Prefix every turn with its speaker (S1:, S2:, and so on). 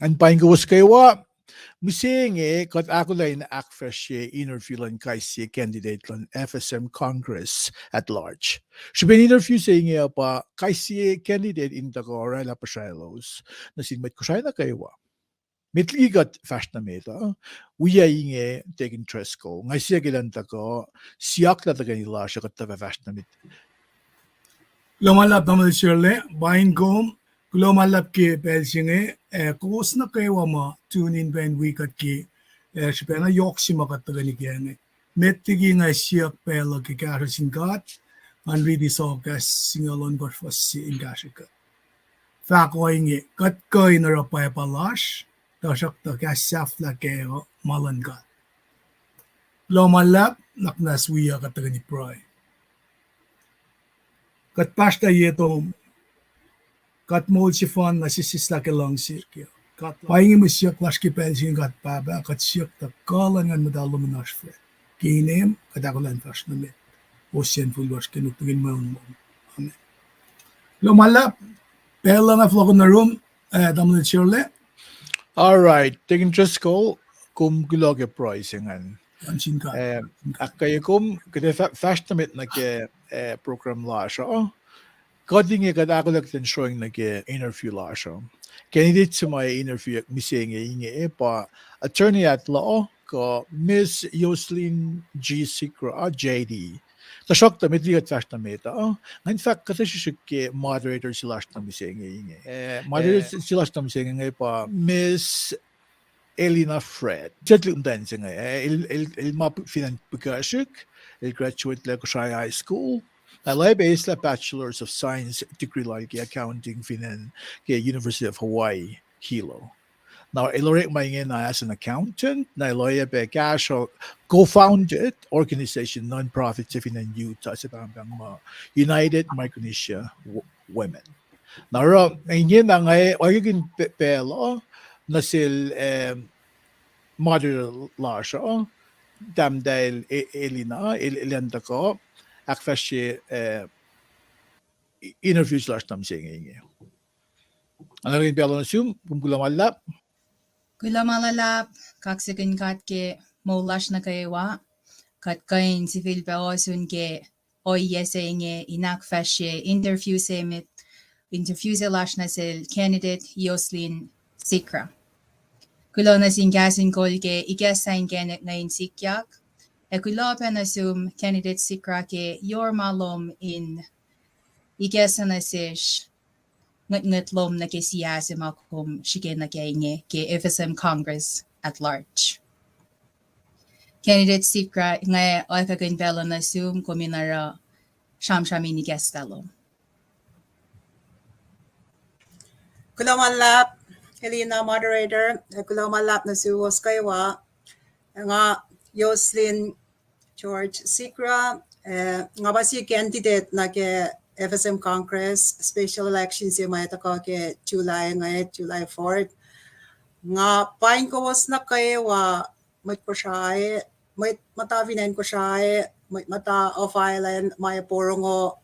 S1: Ang painggawas kayo Mising kat ako lang akfresh interview lang kay si candidate lang FSM Congress at large. Siya interview sa inyo pa kay si candidate in the Corella Pashalos na sinmit ko siya na kayo Mitligat fast na meta, uya inge take interest ko. Ngay siya gilan ko, siyak na taga nila siya kat fast na mit.
S2: Lumalap naman siyale, bahin ko, lumalap ki pelsinge, kus na kayo ma, tune in ben wikat ki, siya na yok si makataga ni kene. Mettigi nga siyak pela ki karo singkat, an ridi so kas singalon got fos si ingashika. Fako inge, kat koy na rapay palash, tasyak ta kas safla kayo malangat. Lumalap, naknas wiya kataga ni Proy. Kat pasta yeto kat mold si fan na sisisla ke lang sirkyo. Kat pahingi mo siya klaski pelsin kat paba kat siya ta kalangan madalo manas Fred. Kinem kat ako lang fast na met. O siyan fulwas kinutugin mo mo. Amen. Lumalap pela na flock na room damlan sirle.
S1: All right, taking interest ko kum gulog pricing an.
S2: Ansin ka.
S1: Akkaya kum kada fast na met na ke program la siya. Kading kad ako lang showing na ke interview la siya. Candidate sa my interview mising pa attorney at law ko Miss Yoslyn G. Sigrah JD. Ta shock ta mit ligat fast na meta. In fact kasi siya ke moderator sila na mising moderator sila na mising pa Miss Elina Fred. Jadli dancing il map finan pagkasik. Il graduate like High School. I based a Bachelor's of Science degree like accounting finan ke University of Hawaii Hilo. Now I learned my as an accountant. Na lawyer be cash co-founded organization non-profit finan Utah sa United Micronesia Women. Now ngayon na ngay wagin pelo na sil moderator la siya dam dahil Elina ilanda ko akfashi interview slash tam singing. Ano rin pelo na sum kung kulamalap?
S3: Kulamalap kaksikin kat ke molash na kayewa kat kain si Filipeosun ke oyese inge inakfashi interview semit interview sa lash na sil candidate Yoslyn Sigrah. Kulo na singkasin kol ke ikasain kenek na insikyak. E kulo pa na sum candidate Sigrah ke yor malom in ikasa na sish ngat-ngatlom na ke siyasa makum shike na ke FSM Congress at large. Candidate Sigrah nga oikakin pelo na sum kuminara sramsram ni gestalo.
S4: Kulo malap Elina Moderator, kulo malap na suwas kaywa nga Yoslyn George Sigrah, nga ba si candidate na ke FSM Congress special elections yung may tako ke July 4th. Nga paing ko was na kaywa may ko siya may matavinan ko siya may mata of island may porongo